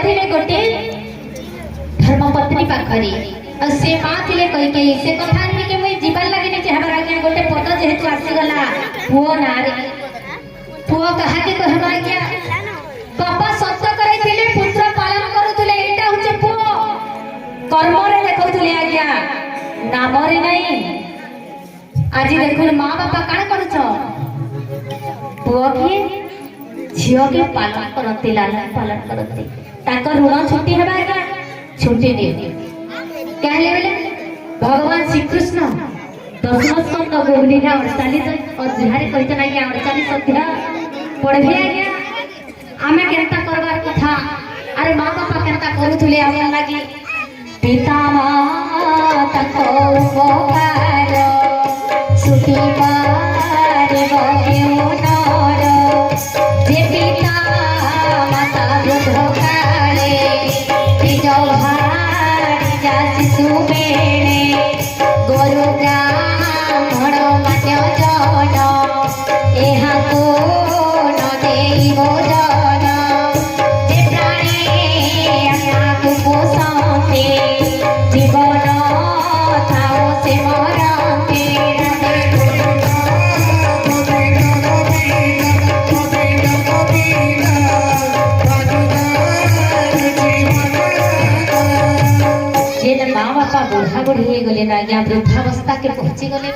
जाइथिले गोटे धर्मपत्नी पाखरी और से माँ थिले कई से कथा नहीं कि मुई जीवन लगे नहीं चाहबार आज्ञा गोटे पद जेहेतु आसी गला पुओ ना रे पुओ कहा के कहबा आज्ञा बापा सत्य करैथिले पुत्र पालन करूथिले एटा होचे पुओ कर्म रे देखौथिले आज्ञा नाम रे नहीं आज देखुन माँ बापा काण करूछ पुओ के झियो के पालन करते लालन पालन करते ताकर ऋण छुट्टी हेबा आज्ञा छुट्टी नहीं कहले बेले भगवान श्री कृष्ण दशम स्कंद गोगली ना 48 अध्याय कहते ना कि 48 अध्याय पढ़बे आज्ञा आमे केनता करबार कथा अरे माँ बापा केनता करूथुले आमे लागी पिता माता को उपकार सुखी पारे बकेउ नर जे पिता माता वृद्ध काले निज भारी जा शिशु बेणे गोरु ब्राह्मण मान्य जन एहा को न देई भोजन जे प्राणी आत्मा को पोषते जीवन थाओ से मरते माँ बापा बुढ़ा बुढ़ी हो गले ना आज्ञा वृद्धावस्था के पहुंची गले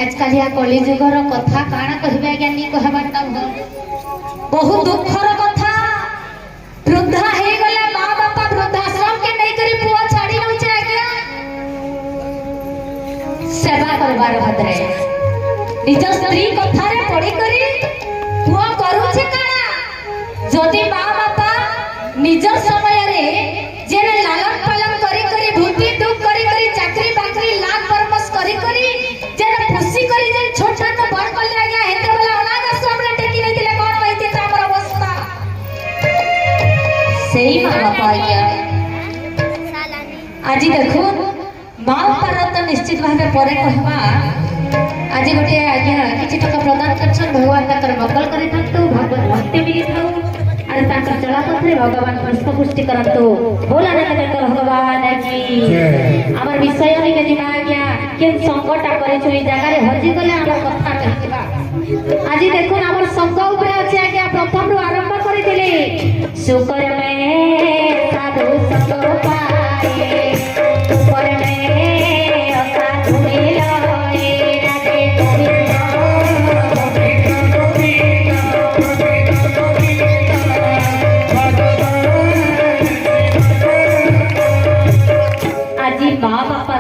आजकल या कलिजुगर कथा काण कहबे आज्ञा नी कहबाटा बहुत दुखर कथा वृद्धा हे गले माँ बापा वृद्धाश्रम के नहीं करी पुआ छाड़ी नउचे आज्ञा सेवा करबार भद्रे निज स्त्री कथा रे पड़ी करी पुआ करूछे काना जदि माँ बापा निज समय रे जेने लालन पालन करी करी भूति दुख करी करी चाकरी बाकरी लाख परमस करी करी जेने खुशी करी जे छोटा तो बड़ कर ले गया हेते वाला अनाथ आश्रम रे टेकी नहीं दिले कोन होइते हमर अवस्था सही मां बापा आज्ञा आज देखो मां बापा तो निश्चित भाबे परे कहबा आज गोटे आज्ञा किछि टका प्रदान करछन भगवान ताकर मंगल करी थांतु भगवान भक्ति मिली थाउ अरे ताकर चला पथरे भगवान पुष्प पुष्टि करंतु बोला ना कर भगवान की हमर विषय रे के दिना आज्ञा केन संकटा करे छुई जगह रे हजी गले हमर कथा कहतिबा आज देखो हमर संग ऊपर अछि आज्ञा प्रथम रु आरंभ करि दिले सुकर में साधु संग पाए ऊपर में असाधु मिलए राधे माँ बापा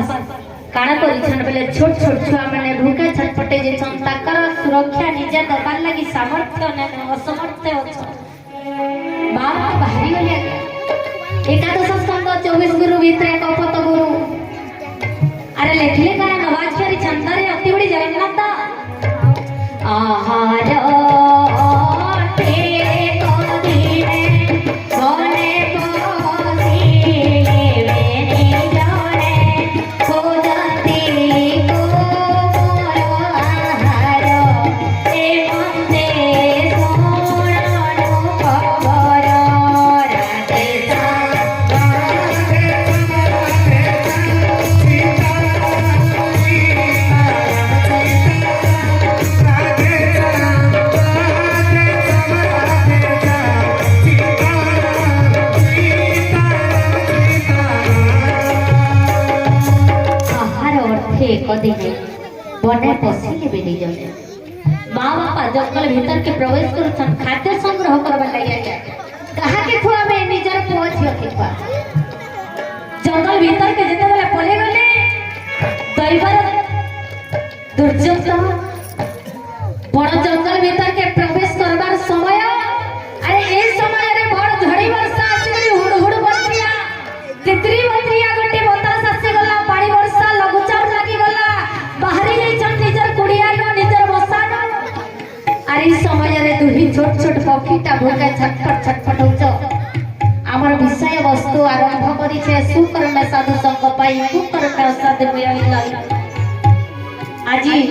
काना करिछन बेले छोट छोट छुआ माने भूखे छटपटे जे छन ताकर सुरक्षा निजे दबार लागि सामर्थ्य न असमर्थ अछ माँ बापा बाहरी गले एकादश स्कंद 24 गुरु भितरे कपत गुरु अरे लेखले काना नवाज करी छंदरे अति बड़ी जगन्नाथ आहार कदिने बने पसिले बेली जले माँ बापा जंगल भीतर के प्रवेश करुछन खाद्य संग्रह करबा लागि कहा के खुआ में निजर पुआ छियो के खुआ जंगल भीतर के जते बेले पले गले दैवर दुर्जन बड़ जंगल भीतर के प्रवेश करबार समय अरे ए समय रे बड़ झड़ी वर्षा आसी हुड़ हुड़ बतिया तितरी बतिया गोटे बतास आसी गला पानी वर्षा लघुचाप लागी गला बाहरी जाइछन निजर कुड़िया नो निजर बसानो अरे समय रे दुही छोट छोट पक्षीटा भूखे छटपट होचो हमर विषय वस्तु आरंभ करी छे सुकर्म साधु संग पाई कुकर्म असाध मिलला आजी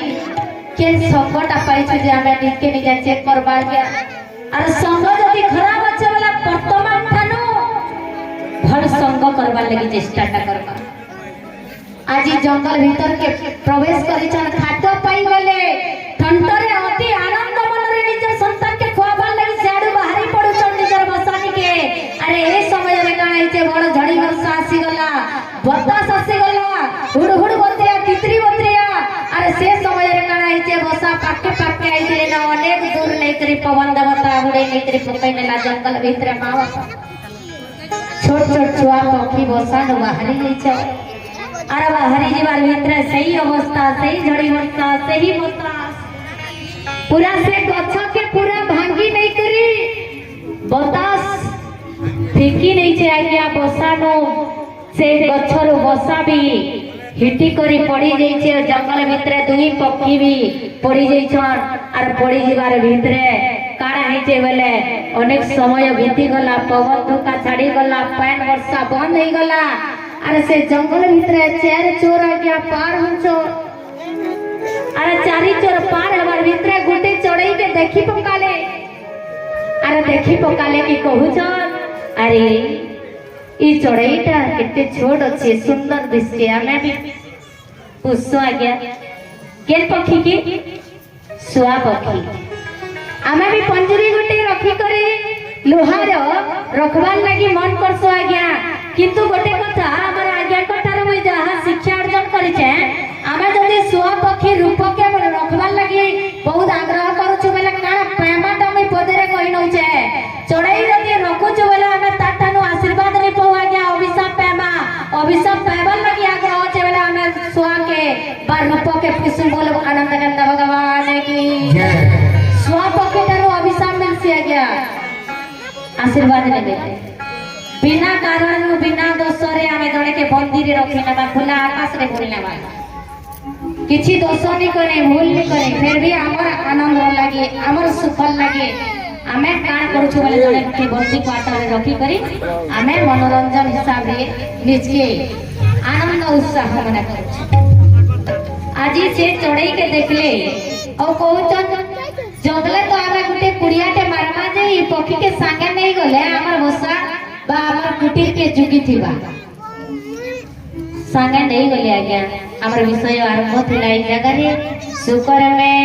केन संकटा पाई छे जे हमें निके निके चेक करबा गया और संग जदी खराब अच्छे वाला वर्तमान थानु संग करवार लगी चेष्टाटा करबा। आज जंगल भीतर के प्रवेश करिछन खाद्य पाई गले ठंडरे अति आनंद मनरे निजर संतान के खुआबार लगी साडू बाहरी पडुछन निजर बसानी के। अरे ए समय रे काना इते बड़ झड़ी वर्षा आसी गला बतास आसी गला हुड़ बत्रिया तितरी बत्रिया। अरे से समय रे काना इते बसा पाके पाके आइते ना अनेक दूर नै करी पवन देवता हुड़े नै करी पकैने ला जंगल भीतर मावा छोट छोट छुआ पक्षी बसा न बाहरी गई छ। अरे बाहरी जीवार भीतर सही अवस्था सही झड़ी वर्षा सही बतास पूरा से गछ के पूरा भांगी नहीं करी बतास फेंकी नहीं छे आज्ञा बसा नो से गछर बसा भी हिटी करी पड़ी जाई छे। जंगल भीतर दुई पक्षी भी पड़ी जाई छन। आर पड़ी जीवार भीतर काड़ा है छे बेले अनेक समय बीती गला पवन धोका छाड़ी गला पैन वर्षा बंद हो गला। अरे से जंगल भीतर चार चोर आ गया पार हम चोर। अरे चारी चोर पार हमार भीतर गुटे चढ़ई के देखी पकाले। अरे देखी पकाले कि कहू चल अरे ई चढ़ईटा केते छोट अच्छे सुंदर दिसके हमें भी पुष्य आ गया के पक्षी की सुआ पक्षी हमें भी पंजरी गुटे रखी करे लोहार रखवार लगी मन करसो आ गया। किंतु गोटे कथा हमर आज्ञा कथार मुई जहा शिक्षा अर्जन करिछे आमे जदी सुआ पक्षी रूप के रखवार लगी बहुत आग्रह करूछु बेले काना प्रेमाटा मुई पदरे कहि नउ छे चढ़ई जदी रखुछु बेले हमें तातानु आशीर्वाद नि पौ आ गया अभिशाप पाइबार लगी आग्रह छे बेले हमें सुआ के बा रूप के पुष्प बोल आनंद गंध भगवान की सुआ पक्षी तारो अभिशाप मिलसी आ गया आशीर्वाद लेबे बिना कारण बिना दोषरे आमे जणे के बंदी रे रखी नबा खुला आकाश रे बोल नबा किछि दोष नि करे भूल नि करे फिर भी हमर आनंद लागे हमर सुख लागे आमे काण करूछु बोले जणे के बंदी क्वार्टर रे रखी करी आमे मनोरंजन हिसाब रे निज के आनंद उत्साह मना करूछु। आज से चढ़ई के देखले औ कहउचन जंगले तो आमे गुटे कुड़ियाटे मारमा जे ई पक्षी के संगे नहीं गले हमर बसा बा हमर कुटीर के जुगी थिबा संगे नहीं गले आज्ञा हमर विषय आरंभ थिला ई जगह रे सुकर में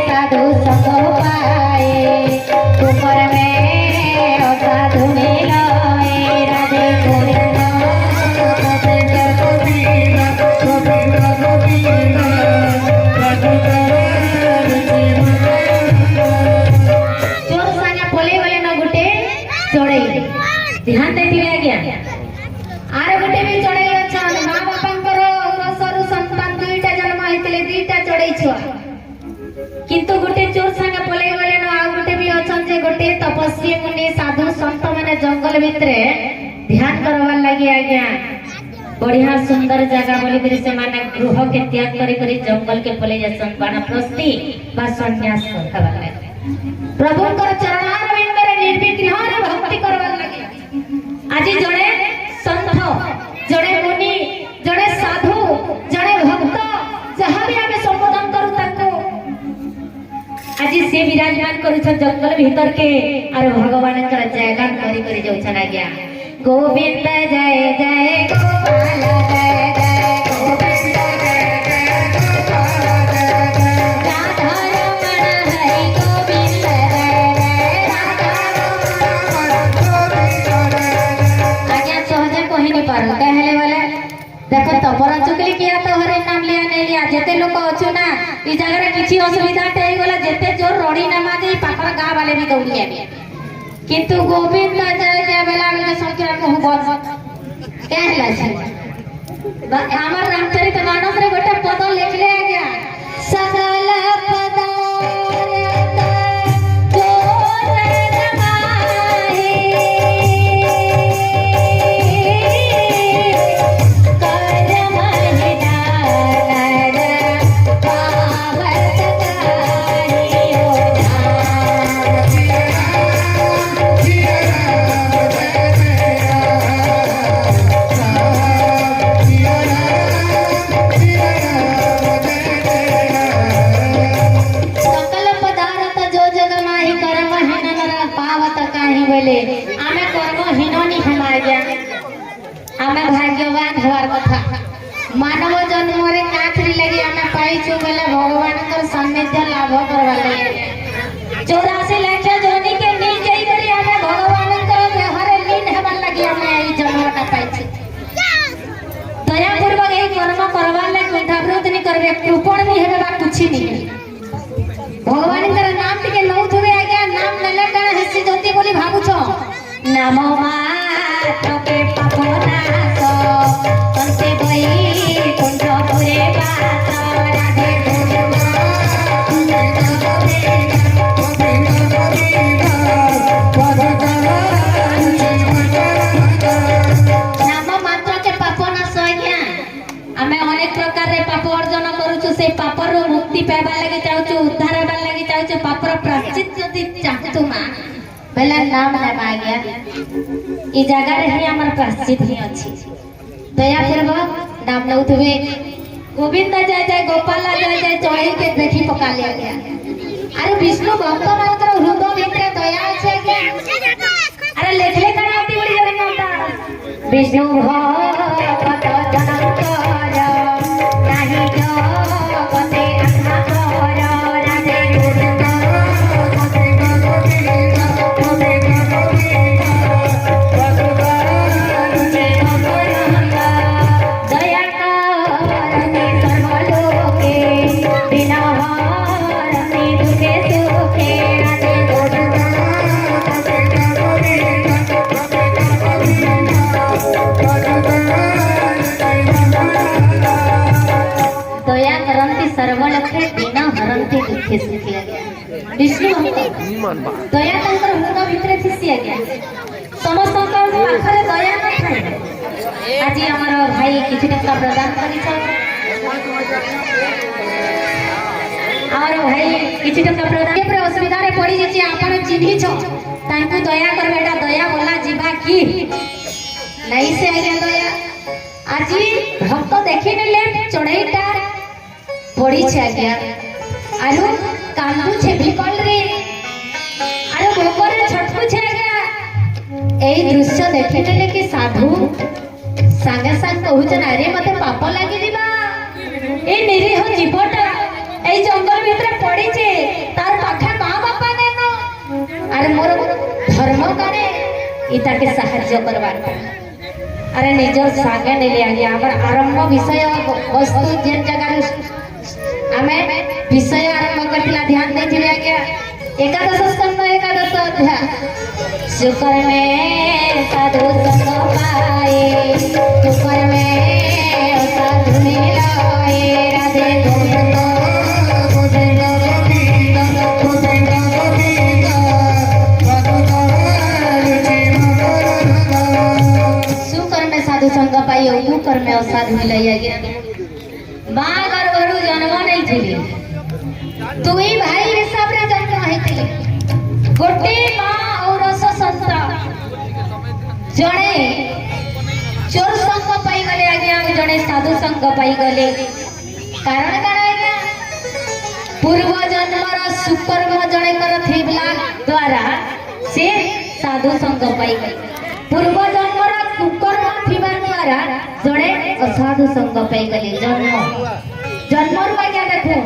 साधु संग पाए सुकर में साधु मिलाए राधे गोविंद चोर संगे बोले बोले न गुटे चढ़ई ध्यान देथिले आज्ञा आरे गोटे भी चढ़ई अछन मां बापांकर औरसरु संतान दुईटा जन्म हेतले दुईटा चढ़ई छुआ किंतु गोटे चोर संगे पले गले न आ गोटे भी अछन जे गोटे तपस्वी मुनि साधु संत माने जंगल भितरे ध्यान करवार लागि आज्ञा बढ़िया सुंदर जगह बोली करी से माने गृह के त्याग करी करी जंगल के पले जसन वानप्रस्थी बा सन्यास करवार लागि प्रभु कर चरणार बिंदरे निर्विघ्न भक्ति करवार लागि आज जड़े संत जड़े मुनि जड़े साधु जड़े भक्त जहाँ भी आमे संबोधन करू ताको आज से विराजमान करू जंगल भीतर के और भगवान कर जयगान करी करी जाउछन आज्ञा गोविंद जय जय गोपाल जय जय गोविंद जय जय गोपाल जय जय राधा रमण हरि गोविंद जय जय राधा रमण गोविंद जय आज्ञा सहजे कहि नहीं पारो कहले वाले देखो तो बड़ा चुकली किया तो हरे नाम लिया नहीं लिया जेते लोग अछु ना ई जगह रे किछि असुविधा तेई गला जेते जोर रोड़ी ना माजे पाखर गां वाले भी दौड़ी आबे किंतु गोविंद जय जय बेला बेला संख्या को बस कहला छै हमर रामचरित मानस रे गोटे पद लिखले आ गया सकल पदार्थ जो जगमाहे कर्म निदान पावत कारियो Yeah. आमे भाग्यवान हवार कथा मानव जन्म रे काथरी लगी आमे पाइछु बेले भगवान कर सान्निध्य लाभ करवा ले 84 लाख जोनी के नी जाई करी आमे भगवान कर देहरे लीन हेबार लगी आमे ई जन्मटा पाइछु दया पूर्वक ए कर्म करवा ले कुंठावृत नहीं करबे कृपण नहीं हेबे बा कुछ नहीं भगवान कर नाम टिके नउथबे आज्ञा नाम लेले कण हेसी ज्योति बोली भाबु छ नमो मातो के पापनासो तंते भई कुंठ पुरे बात राधे नाम मात्र के पापनासो आज्ञा आमे अनेक प्रकार रे पाप अर्जन करूछु से पापर रो मुक्ति पाबा लागि चाहछु उद्धार हेबा लागि चाहछु पापर प्रायश्चित जदि चाहछु मा बेला नाम लेबा आज्ञा ई जगह रे ही हमर प्रायश्चित ही अछि दया पूर्वक नाम लउथबे गोविंद जय जय गोपाल जय जय चढ़ई के देखी पका ले आज्ञा अरे विष्णु भक्त मात्र हृदय भितरे दया अछि आज्ञा अरे लेखले कराती बड़ी जगन्नाथ विष्णु भक्त जनम कर नाही जगते आत्मा कर राधे सर्वलक्षे बिना हरंती दुखे सुखी आज्ञा विष्णु भक्त दया तंकर हृदय भितरे थिसी आज्ञा समस्त पाखरे दया न थाए आज हमर भाई किछि टका प्रदान करिछ हमर भाई किछि टका प्रदान के असुविधा रे पड़ी जेछि आपण चिन्हि छ तांको दया करबेटा दया बोला जीवा की नहीं से आज्ञा दया आज भक्त देखि नेले चढ़ईटा पड़ी छे आज्ञा आरो कांदू छे बिकल रे आरो भोकर छटकु छे आज्ञा एई दृश्य देखिने लेके साधु संगे संग कहूचन अरे मते पाप लागी दिबा ए निरीह जीवटा एई जंगल भितर पड़ी छे तार पाखा मां बापा नेनो अरे मोर धर्म करे इता के सहाय्य करबार अरे निजर संगे नेले आज्ञा हमर आरंभ विषय वस्तु जेन जगह आमे विषय आरंभ करथिला ध्यान देथिले आज्ञा एकादश स्कंद एकादश अध्याय शुक्र में साधु संग पाए शुक्र में साधु मिलाए राधे गोविंद गोविंद गोविंद गोविंद गोविंद शुक्र में साधु संग पाए शुक्र में साधु मिलाए आज्ञा मां गर्भरु जन्म नहीं थिली दुई भाई हिसाब रे जन्म हेतिले गोटे मां और संतान जणे चोर संग पाई गले आज्ञा जणे साधु संग पाई गले कारण काण आज्ञा पूर्व जन्मर सुकर्म जणे कर थिबला द्वारा से साधु संग पाई गले पूर्व जन्मर कुकर्म थिबा द्वारा जणे असाधु संग पाई गले जन्मर आज्ञा देखो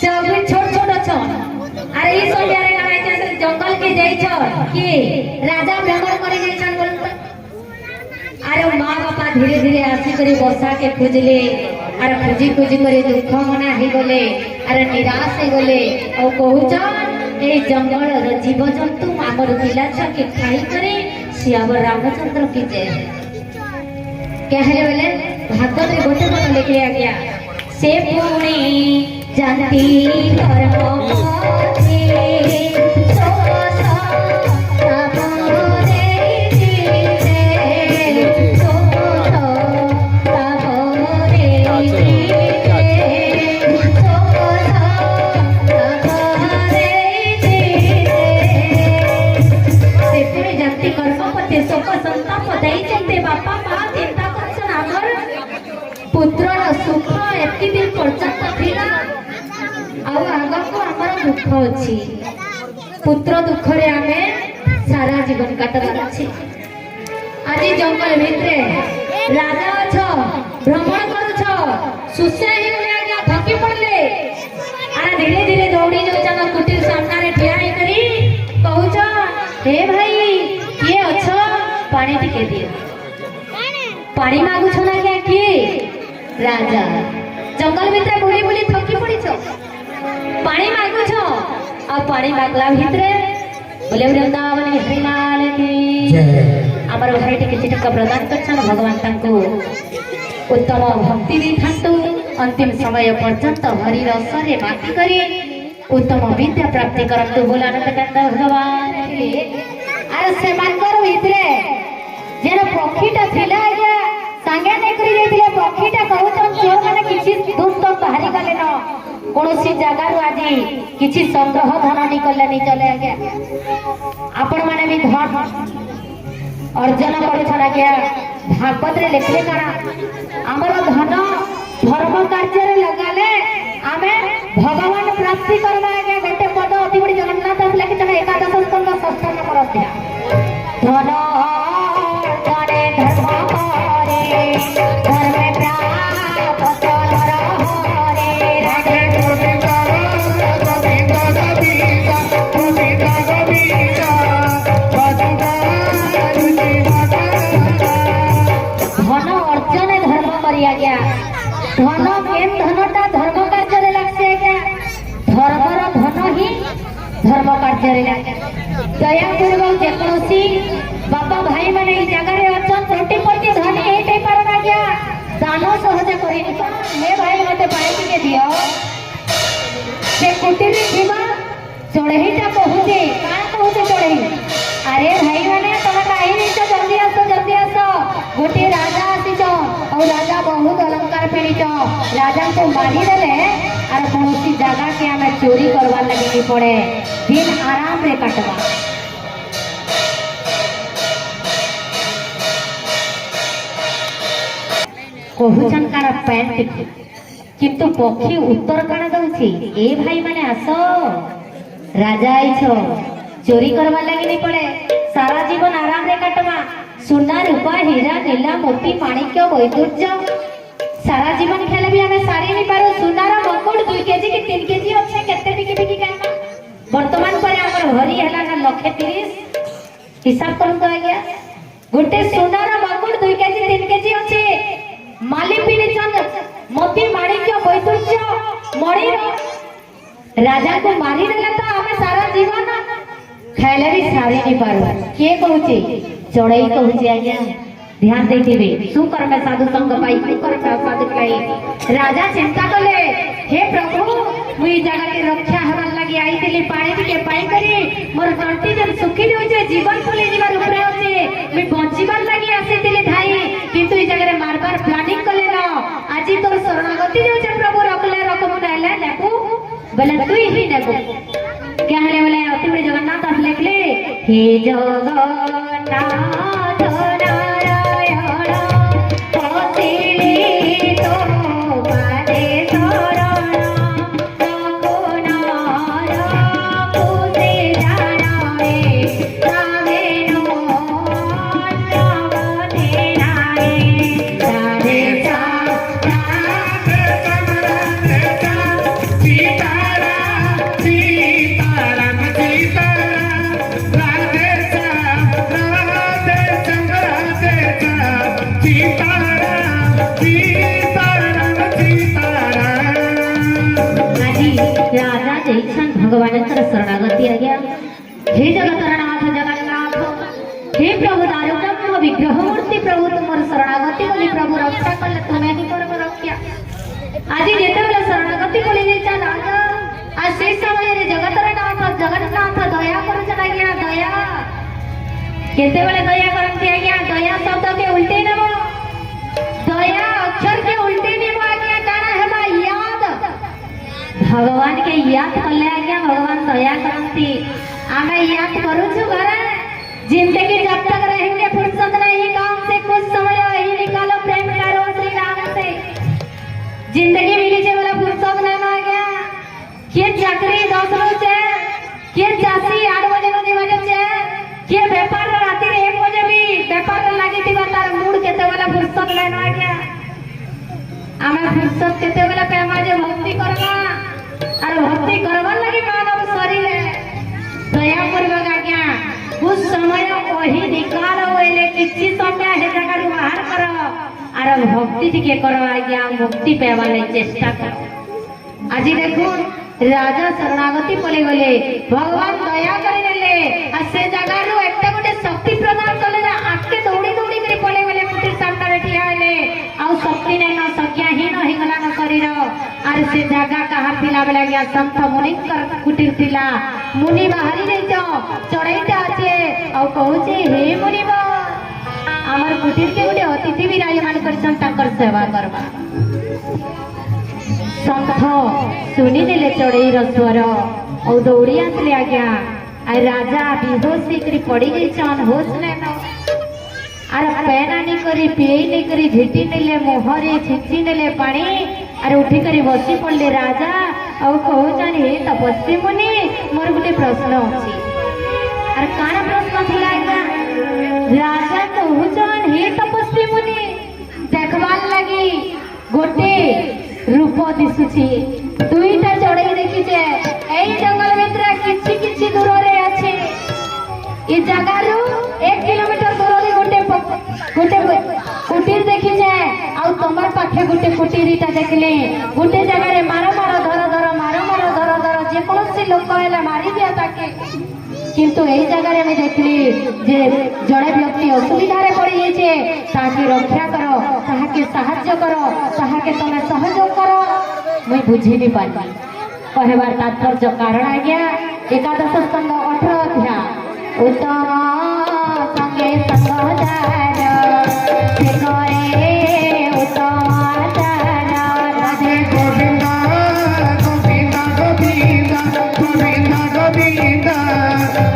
से अभी छोट छोट छन अरे ई सब यारे गाय के जंगल के जाई छ कि राजा भ्रमण करे जाई छन बोल अरे मां बापा धीरे धीरे आसी करी बसा के खोजले अरे खोजी खोजी करे दुख मना ही गले अरे निराश ही गले और कहू छ ए जंगल रो जीव जंतु हमर पिला छ के खाई करे सियावर रामचंद्र की जय कहले बोले भागवत रे गोटे पद लिखे आ गया से पुणी जानती कर्म मोचे सोस तापरे जीते सोस तापरे जीते सोस तापरे जीते से पुणी जानती कर्म पते शोक संताप दई चलते बापा मां चिंता करछन हमर पुत्र सुख एति दिन पर्यंत थिला आउ आगको हमर दुख अछि पुत्र दुख रे हमें सारा जीवन काटबार अछि आज जंगल भितरे राजा अछ भ्रमण करुछ सुसे ही आज्ञा थकी पड़ले आरे धीरे धीरे दौड़ी जाउछन कुटीर सामने रे ठिया ही करी कहूछ हे भाई ये अछ पानी टिके दियो पानी मागुछ ना क्या किए राजा जंगल भितरे बुली बुली थकी पड़ीछ पानी मागुछ आ पानी मागला भितरे बोले वृंदावन बिहारी लाल की आमर भाई टिके चिटका प्रदान करछन भगवान तांको उत्तम भक्ति भी थांतु अंतिम समय पर्यंत हरि रस रे बाती करी उत्तम विद्या प्राप्ति करंतु बोलानंद कंद भगवान अरे से मानकर भितरे जेन पक्षीटा थिला आज्ञा सांगे नै करी जायतिले पक्षीटा कहउछन चोर माने किछि दूर तक बाहरी गले न कोनोसी जगह रु आजी किछि संग्रह धन निकले नि चले आज्ञा आपण माने भी धन अर्जन करुछन आज्ञा भागवत रे लिखले करा हमर धन धर्म कार्य रे लगाले आमे भगवान प्राप्ति करबा आज्ञा गोटे पद अति बड़ी जगन्नाथ दास लिखि तने एकादश स्कंद षष्ठ नंबर अध्याय धन धने धर्म करे धर्मे प्राप्त नर हरे राधे गोविंद गोविंद गोविंद धन अर्जन धर्म करिया गया धन केन धनटा धर्म कार्य रे लागसे गया धर्मर धन ही धर्म कार्य रे लागे दया पूर्वक जेकोसी बाबा भाई माने ई जगह रे अछन कोटिपति धनी हेते पारना गया दान सहज करी हे भाई मते पानी टिके दियो से कुटीर जीवा चढ़ईटा कहूचे का कहूचे चढ़ई अरे भाई माने तमे काई नहीं तो जल्दी आसो गोटे राजा आसीछ और राजा बहुत अलंकार पेणीछ राजा को मारी देले आर कोनोसी जगह के हमें चोरी करवा लगी पड़े दिन आराम रे कटवा कहूछन कार पैंट किंतु पक्षी उत्तर काना दउछि ए भाई माने आसो राजा आइछ चोरी करवा लगी नहीं पड़े सारा जीवन आराम रे कटवा सुना रूपा हीरा नीला मोती माणिक्य वैदुर्य सारा जीवन खेले भी हमें सारी नहीं पारो सुनार मकुट 2 केजी की 3 केजी अच्छे केते बिकी बिकी गामा वर्तमान पर हमर भरी हला ना 130 हिसाब करन तो आज्ञा गोटे सुनार मकुट 2 केजी 3 केजी अच्छे माली पिनी चंद मोती माणिक्य वैदुर्य मणि राजा को मारी देला तो हमें सारा जीवन खेले भी सारी नहीं पारो के कहूचे चढ़ई कहूचे आज्ञा ध्यान देथिबे सुकर्म साधु संग पाई कुकर्म साधु पाई राजा चिंता कले हे प्रभु मुई जगह के रक्षा हरन लगी आईतिली पानी टिके पाई करी मोर तंटी जन सुखी होजे जीवन फुली जीवन ऊपर होजे मैं बंचीबार लगी आसीतिली धाई किंतु ई जगह रे मारबार प्लानिंग कले न आजी तोर शरणागति होजे प्रभु रखले रकम नाइले नेबू बोले तू ही नेबू क्या हले बोले अति बड़ी जगन्नाथ दास लिखले हे जगन्नाथ नारायण पसिली तो पादे शरण रघुनाथ पुसे जानावे रामे नो नवते नारे राधे सा राजा जयसन भगवान शरणागति आ गया हे जगतनाथ जगन्नाथ हे प्रभु दारुकम विग्रह मूर्ति प्रभु तुमर शरणागति बोली प्रभु रक्षा कले तुम्हें ही करब रक्षा आज जेते बेला शरणागति बोली जेचा राजा आज से समय रे जगतनाथ जगन्नाथ दया कर चला गया दया केते बेले दया करंती आ गया दया शब्द के उल्टे नबो दया अक्षर के उल्टे नबो आ गया काना हेबा याद भगवान के याद कले आज्ञा भगवान दया करती आमे याद करूछु घरे जिंदगी जब तक रहेंगे फुर्सत नहीं काम से कुछ समय ही निकालो प्रेम करो श्री राम से जिंदगी मिली छे वाला फुर्सत ना आ गया के चाकरी 10 रो छे के चासी 8 बजे नो 2 बजे छे के व्यापार राती रे 1 बजे भी व्यापार लागे फुर्सत केते बेला पेमा जे भक्ति करबा और भक्ति करबार लगी मानव शरीर दया करबा आज्ञा कुछ समय वही निकाल होइले किछि समय हे जगह बाहर कर और भक्ति टिके करो आज्ञा मुक्ति पेवा ले चेष्टा करो। आज देखो राजा शरणागति पले गले भगवान दया करे नेले आ से जगह रो एकटा गोटे शक्ति प्रदान कले आके दौड़ी दौड़ी करे पले गले कुटीर सामने बैठी आले आ शक्ति नै न संज्ञाहीन हो गला न शरीर आर से जगह कहा थिला बेला गया संत मुनि कुटीर थिला मुनि बाहरी नै जो चढ़ैता आछे आ कहूचे हे मुनि बा हमर कुटीर के गोटे अतिथि विराजमान करछन ताकर सेवा करबा। संत सुनी नेले चढ़ई स्वर और दौड़ी आसले आज्ञा आ राजा बेहोश होकर पड़ी जाइछन होश लेन आर पैनानी करी पियई नहीं करी झिटी नेले मोहरे छिंची नेले पानी आर उठी करी बसी पड़ले राजा और कहूचन हे तपस्वी मुनि मोर गोटे प्रश्न अछि आर काना प्रश्न थिला आज्ञा राजा कहूचन हे तपस्वी मुनि देखबार लगी गोटे रूप दिशुची दुईटा चढ़ई देखिछे एई जंगल भितर किछि किछि दूर रे अछि ई जगह रु 1 किलोमीटर दूर रे गोटे कुटीर देखिछे आ तमर पाखे गोटे कुटीरटा देखले गोटे जगह रे मारो मारो धर धर मारो मारो धर धर जे कोनोसी लोक हेला मारी दिया ताके किंतु एई जगह रे मैं देखली जे जड़े व्यक्ति असुविधा रे पड़ी जाइछे ताके रक्षा करो ताके सहाय्य करो ताके तमे सहयोग करो मैं बुझी नहीं पाली कहबार तात्पर्य कारण आज्ञा एकादश स्कंद 18 अध्याय उत्तम संगे संगदार से करे उत्तम आचार राधे गोविंद गोविंद गोविंद गोविंद गोविंद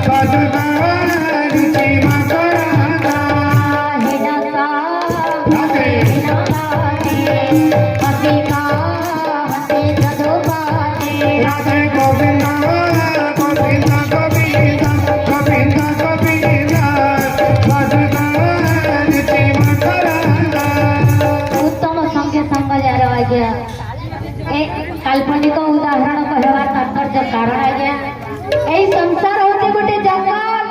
सदा रुचि मकरंदा हिनता राधे हसिका हसे सदोपाते राधे गोविंद गोविंद गोविंद गोविंद गोविंद सदा रुचि मकरंदा। उत्तम संगे संग जार आज्ञा ए काल्पनिक उदाहरण कहवार तात्पर्य कारण आज्ञा एई संसार होते गोटे जंगल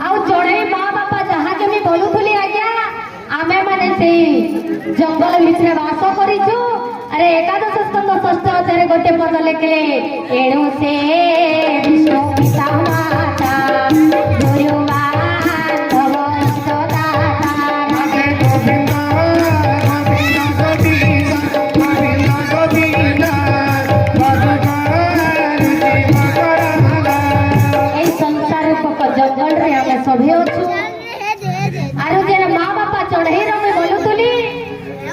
आउ चढ़ई माँ बापा जहाँ केमी बोलुथुली आज्ञा आमे माने से जंगल भितर वास करिछु अरे एकादश स्कंद 6 अध्याय गोटे पद लिखले एणु से विष्णु पिता माता गुरु बांधव इष्टदाता राधे गोविंद गोविंद गोविंद गोविंद गोविंद जंगल रे हमें सभी अच्छु आरो जे माँ बापा चढ़ई रे बोलुतुली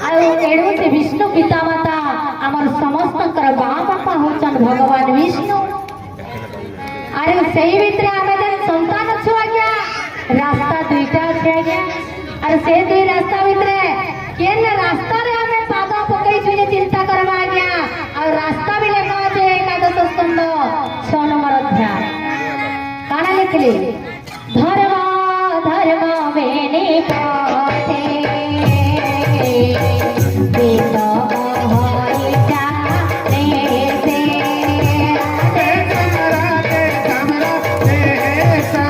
आरो एणु से विष्णु पिता माता हमर समस्त माँ बापा होचन भगवान विष्णु आरो सेही भितरे हमें जे संतान अच्छु आज्ञा रास्ता दुईटा अछि आज्ञा आरो से दुई रास्ता भितरे केन रास्ता रे हमें पाद पकई छु जे चिंता करबा आज्ञा और रास्ता भी लेखा আছে एकादश स्कंद 6 नंबर अध्याय काना लिखले धर्म धर्म मेने पाते वेद होई जाने से कमरा ऐसा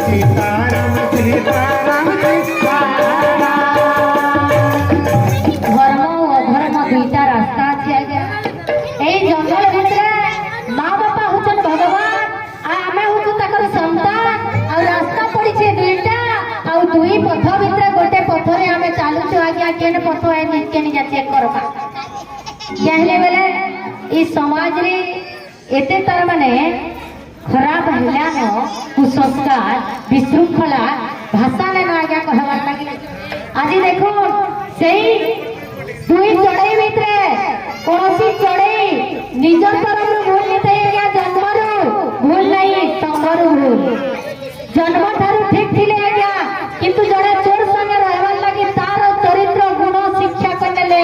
सीताराम सीताराम धर्म अधर्म दुईटा रास्ता अछि आज्ञा एई जंगल भितर माँ बापा होचन भगवान आमे होचु ताकर संतान और रास्ता पड़ी छे दुईटा और दुई पथ भितर गोटे पथ रे हमें चालू छु आज्ञा केन पथ है निके नि चेक करबा कहले बेले ई समाज रे एते तर माने खराब हला न कुसंस्कार विशृंखला भाषा ने आज्ञा कहबार लागि आज देखो सेही दुई चढ़ई भितरे कोनोसी चढ़ई निज तरफ भूल नहीं आज्ञा जन्मरू भूल नहीं तमरू भूल जन्म ठारू ठीक थिले आज्ञा किंतु जड़े चोर संगे रहबार लागि तार चरित्र गुण शिक्षा करले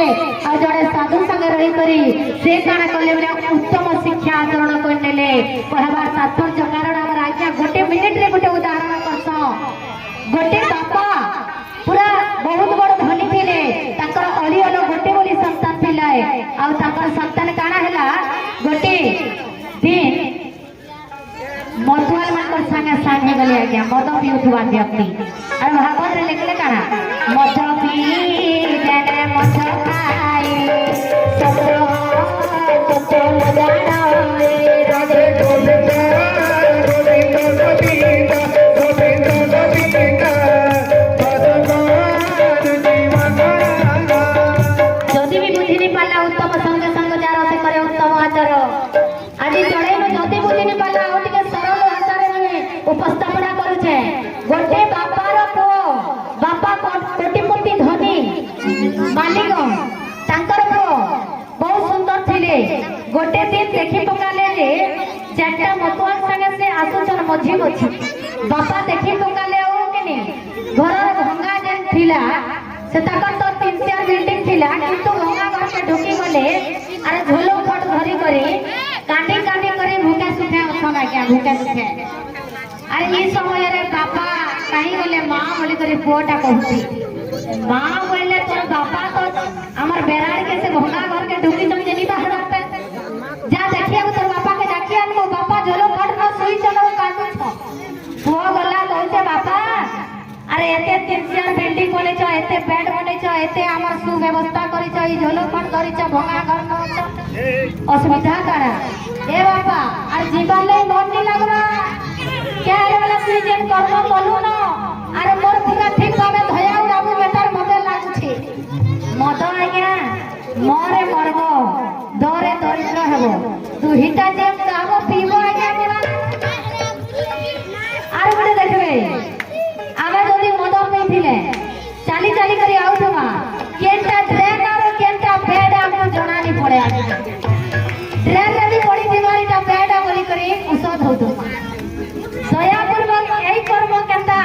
आ जड़े साधु संगे रही करी से काना कले बले उत्तम शिक्षा आचरण करले कहबार तात्पर्य कारण हमर आज्ञा गोटे मिनिट रे गोटे उदाहरण करसो गोटे बापा पूरा बहुत बड़ धनी थिले ताकर अली आज्ञा मद पिउथुवा व्यक्ति अरे भागवत रे लिखले काना मद पी जने मद खाए सतो तो लगाना राधे गोविंदा गोविंदा गोविंदा गोविंदा गोविंदा जदि भी बुद्धि नहीं पाला उत्तम संग संग जार से करे उत्तम आचार आज जड़े में जदि बुद्धि नहीं पाला और टिके सरल भाषा में उपस्थापना करूछे गोटे बापार पो बापा कोटिपति धनी मालिक तांकर पो बहुत सुंदर थिले गोटे दिन देखि पकाले जे चारटा मतवान संगे से आसुचन मझी मझी बापा देखि पकाले ओ केनी घर भंगा जेन थिला से ताकर तो 3-4 बिल्डिंग थिला किंतु भंगा घर के ढुकी गले अरे झोलो फट धरी करी कांडी कांडी करी भूखे सुखे अछन आज्ञा भूखे सुखे अरे ई समय रे बापा कहीं गले मां बोली करी पुओटा कहती मां बोले तोर बापा तो हमर बेराड़ के से भंगा घर के ढुकी तुम जनी बाहर पे जा देखिए तोर बापा के डाकिए अनको बापा झोलो फट न सुई चलो काटू छ पुओ गला कहते बापा अरे एते 3-4 बिल्डिंग बोले छ एते बेड बने छ एते हमर सुव्यवस्था करी छ ई झोलो फट करी छ भंगा घर न छ असुविधा करा ए बापा अरे जीवन ले मन नहीं लगरा क्या है वाला सीजन करनो बोलू न अरे मोर पूरा ठीक भाबे धया उड़ाबू बेटार मते लागु छी मद आज्ञा मरे मरबो दरे दरिद्र हेबो दुहिता जेम गाबो पीबो आज्ञा मोरा अरे बड़े देखबे आमे जदी मद पीथिले चाली चाली करी आउथमा केनटा ट्रेन और केनटा बेड हमको जणानी पड़े आज्ञा ट्रेन रे भी पड़ी बीमारीटा बेड बोली करी औषध होतो दयापूर्वक यही कर्म केनता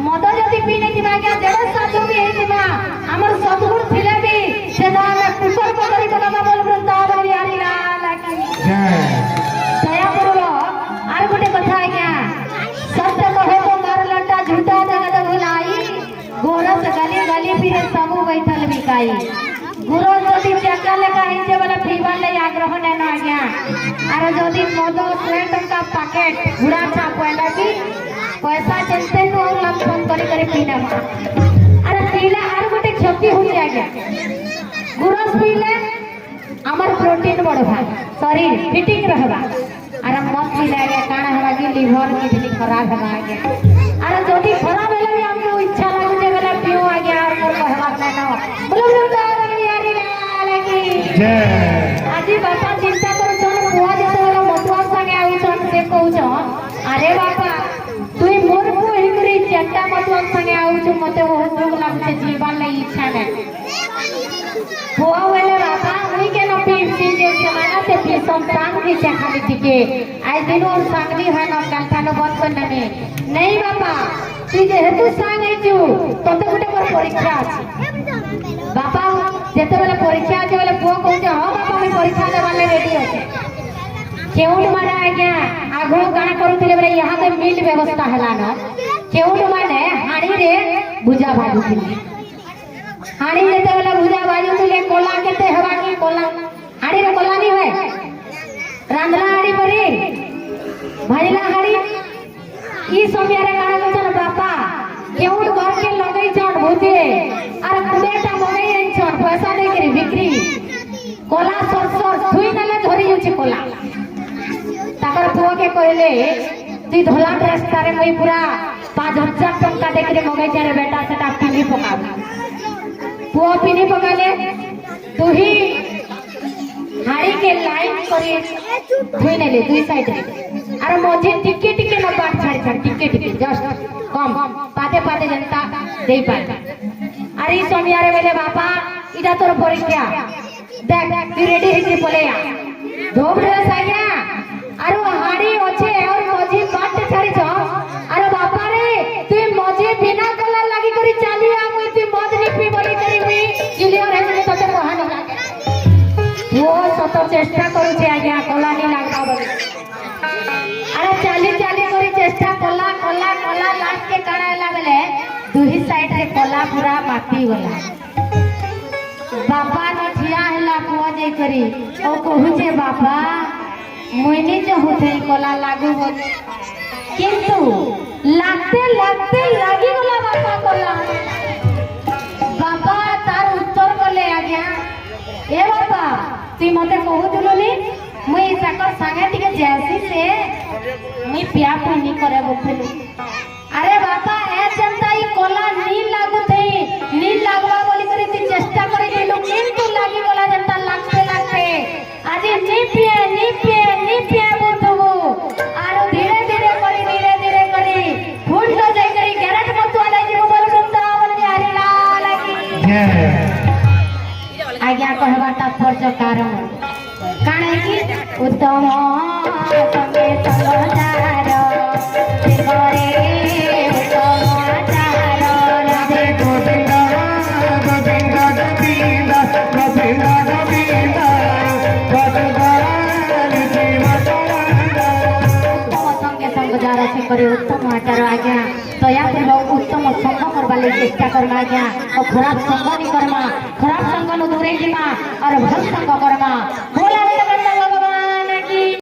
मद जदी पीने की आज्ञा देव साधु भी हेतिबा हमर सद्गुण थिले भी से नामे कुकर को करी बना बोल वृंदावन यारी लाल की दयापूर्वक आर गोटे कथा आज्ञा सत्य कहे तो मार लंटा झूठा जगत भुलाई गोरस गली गली फिरे सबु बैठल बिकाई गुरु जदि चक्का लेका हिंजे वाला पीवन ले आग्रह ने न आज्ञा आरो जदि मद 100 टका पैकेट घुड़ा छाप वाला की पैसा चलते न और लम फोन करी पीना अरे पीला आर गोटे क्षति हो आज्ञा गुरस पीले हमर प्रोटीन बढ़वा शरीर फिटिंग रहबा अरे मत पीले आज्ञा काना हवा की लिवर किडनी खराब हवा आज्ञा अरे जदि खराब हेले भी हमको इच्छा लागु जे वाला पियो आज्ञा और मोर कहवा न बोलो वृंदावन यारी लाल की जय आजी बापा चिंता करू छन पुआ जते वाला मतवा संगे आउ छन से कहू छन अरे बापा तुई मोर को हिकरी चट्टा मतवा संगे आउ छु मते बहुत भूख लागते जीवन ले इच्छा नै पुआ वाले बापा उनी के न पी जे समाना से पी संतान की खाली टिके आज दिन और सांगली है न कालठानो बंद करने में नहीं बापा तू जेहेतु सांग आइछु तते गुटे मोर परीक्षा अछि बापा जेते बेले परीक्षा अछि बेले पुओ कहू हां बापा मैं परीक्षा दे वाले रेडी अछि केउट माने आज्ञा आगो गाना करूथिले बेले यहां पे मिल व्यवस्था हला न केउट माने हाड़ी रे भुजा भाजुथिले हाड़ी जेते बेले भुजा भाजुथिले कोला केते हेबा की कोला हाड़ी रे कोला नहीं होय रांधला हाड़ी परी भाजला हाड़ी ई समय रे काना कहन बापा केउट घर के लगई छन भूते अरे कुडेटा मगई आइन छन पैसा दे करी बिक्री कोला सरसर थुई नले धरी जुछि कोला ताकर पुओ के कहले ती धोला ड्रेस तारे मई पूरा 5000 टका दे करी मगई छन बेटा सेटा पिनी पका पुओ पिनी पकाले तू ही हाड़ी के लाइन करी धुई नेले दुई साइड रे अरे मझे टिके टिके न बाट छाड़ टिके टिके जस्ट कम पाते पाते जनता दे पाए अरे ई समय रे बेले बापा इडा तोर परीक्षा देख तू रेडी हे पलेया धोब ड्रेस आया अरे हाड़ी ओछे और मझे बाट छाड़ी छ अरे बापा रे तू मझे बिना कला लागी करी चाली आ मुई तू मद नी पी बोली करी मुई क्लियर हे तते कहन लागे वो सत चेष्टा करू छे आज्ञा कला नी लागबा बोली अरे चाली चाली करी चेष्टा कला कला कला लास्ट के काना हला बेले दुही साइड रे कला पूरा माटी गला बापा न ठिया हला पुआ जे करी ओ कहू छे बापा मुइनी जो होते कला लागू हो किंतु लाख लागते लागते लागी गला बापा कोला बापा तार उत्तर कले आज्ञा ए बापा तुई मते कहूतलुनी मुई ताकर संगे टिके जासी से मुई पिया पुनी करे बोलथलु अरे बापा ए जनता ई कोला नी लागु थई नी लागवा बोली करी ती चेष्टा करी दिलु किंतु लागी गला जनता लागते लागते आज नी पिए बोलथबु आरो धीरे धीरे करी फुट तो जाई करी गैरेज मत वाला जीव बोल वृंदावन में हरि लाल की आज्ञा कहबा तात्पर्य कारण काणे की उत्तम संगे संगदार करे उत्तम आचार राधे गोविंद गोविंद गोविंद गोविंद गोविंद उत्तम संगे संगदार से करे उत्तम आचार आज्ञा दया पूर्वक उत्तम संग करवा ले चेष्टा करमा आज्ञा और खराब संग नहीं करमा खराब संग नु दूरे जीमा और भल संग करमा बोला भगवान